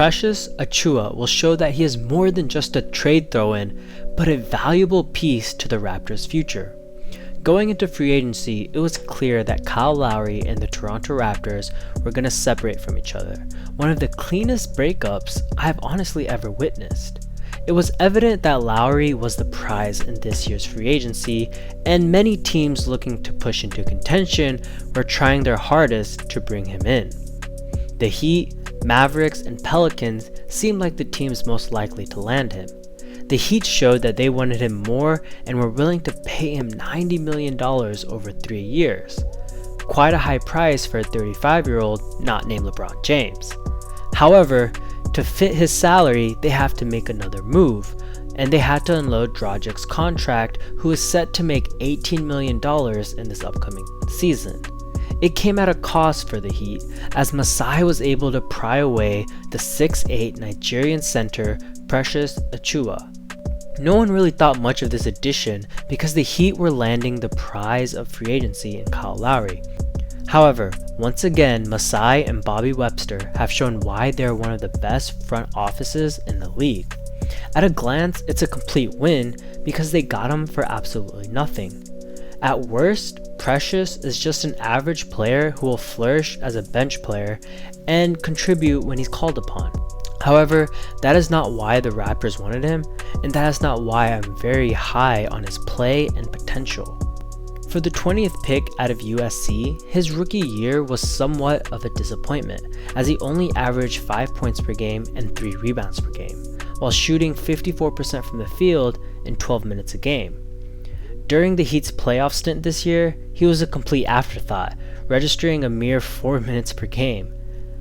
Precious Achiuwa will show that he is more than just a trade throw-in, but a valuable piece to the Raptors' future. Going into free agency, it was clear that Kyle Lowry and the Toronto Raptors were going to separate from each other, one of the cleanest breakups I've honestly ever witnessed. It was evident that Lowry was the prize in this year's free agency, and many teams looking to push into contention were trying their hardest to bring him in. The Heat, Mavericks, and Pelicans seemed like the teams most likely to land him. The Heat showed that they wanted him more and were willing to pay him $90 million over 3 years. Quite a high price for a 35-year-old not named LeBron James. However, to fit his salary, they have to make another move, and they had to unload Dragic's contract, who is set to make $18 million in this upcoming season. It came at a cost for the Heat, as Masai was able to pry away the 6'8" Nigerian center Precious Achiuwa. No one really thought much of this addition because the Heat were landing the prize of free agency in Kyle Lowry. However, once again, Masai and Bobby Webster have shown why they are one of the best front offices in the league. At a glance, it's a complete win because they got him for absolutely nothing. At worst, Precious is just an average player who will flourish as a bench player and contribute when he's called upon. However, that is not why the Raptors wanted him, and that is not why I'm very high on his play and potential. For the 20th pick out of USC, his rookie year was somewhat of a disappointment, as he only averaged 5 points per game and 3 rebounds per game, while shooting 54% from the field in 12 minutes a game. During the Heat's playoff stint this year, he was a complete afterthought, registering a mere 4 minutes per game.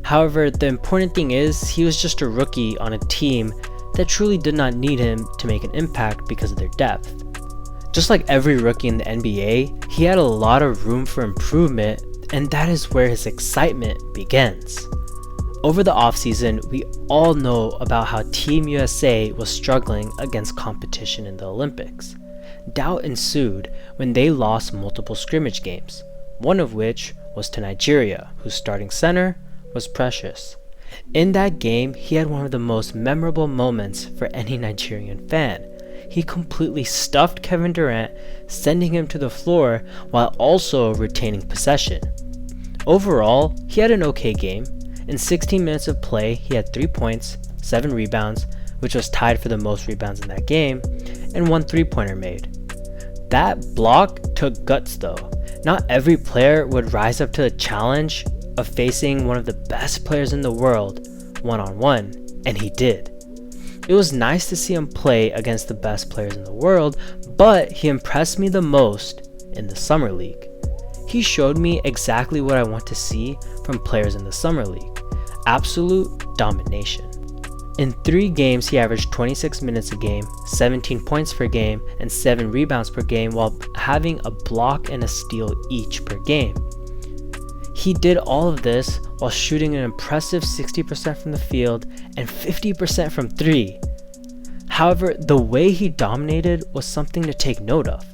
However, the important thing is, he was just a rookie on a team that truly did not need him to make an impact because of their depth. Just like every rookie in the NBA, he had a lot of room for improvement, and that is where his excitement begins. Over the offseason, we all know about how Team USA was struggling against competition in the Olympics. Doubt ensued when they lost multiple scrimmage games, one of which was to Nigeria, whose starting center was Precious. In that game, he had one of the most memorable moments for any Nigerian fan. He completely stuffed Kevin Durant, sending him to the floor while also retaining possession. Overall, he had an okay game. In 16 minutes of play, he had 3 points, 7 rebounds, which was tied for the most rebounds in that game, and 1 3-pointer made. That block took guts though. Not every player would rise up to the challenge of facing one of the best players in the world one-on-one, and he did. It was nice to see him play against the best players in the world, but he impressed me the most in the Summer League. He showed me exactly what I want to see from players in the Summer League: absolute domination. In 3 games, he averaged 26 minutes a game, 17 points per game, and 7 rebounds per game, while having a block and a steal each per game. He did all of this while shooting an impressive 60% from the field and 50% from 3. However, the way he dominated was something to take note of.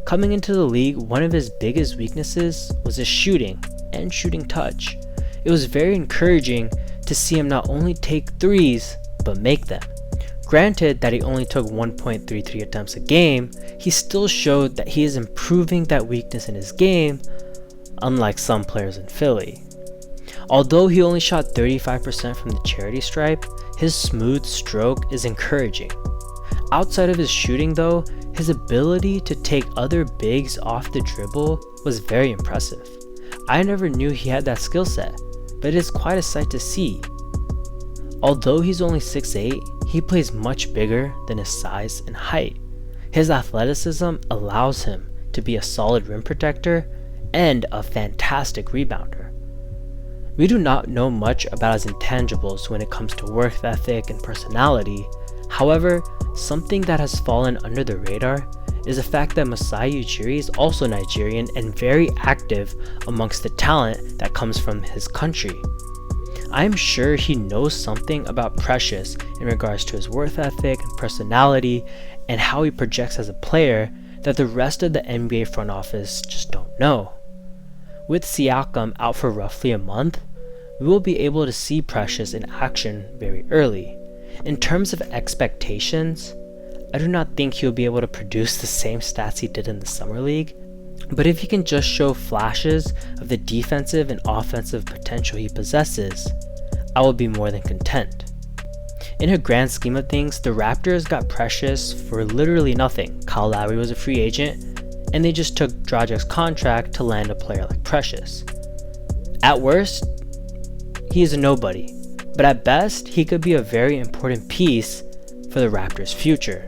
Coming into the league, one of his biggest weaknesses was his shooting and shooting touch. It was very encouraging to see him not only take threes, but make them. Granted that he only took 1.33 attempts a game, he still showed that he is improving that weakness in his game, unlike some players in Philly. Although he only shot 35% from the charity stripe, his smooth stroke is encouraging. Outside of his shooting though, his ability to take other bigs off the dribble was very impressive. I never knew he had that skill set, but it is quite a sight to see. Although he's only 6'8", he plays much bigger than his size and height. His athleticism allows him to be a solid rim protector and a fantastic rebounder. We do not know much about his intangibles when it comes to work ethic and personality. However, something that has fallen under the radar is the fact that Masai Ujiri is also Nigerian and very active amongst the talent that comes from his country. I am sure he knows something about Precious in regards to his work ethic and personality and how he projects as a player that the rest of the NBA front office just don't know. With Siakam out for roughly a month, we will be able to see Precious in action very early. In terms of expectations, I do not think he'll be able to produce the same stats he did in the Summer League, but if he can just show flashes of the defensive and offensive potential he possesses, I will be more than content. In a grand scheme of things, the Raptors got Precious for literally nothing. Kyle Lowry was a free agent, and they just took Dragic's contract to land a player like Precious. At worst, he is a nobody, but at best, he could be a very important piece for the Raptors' future.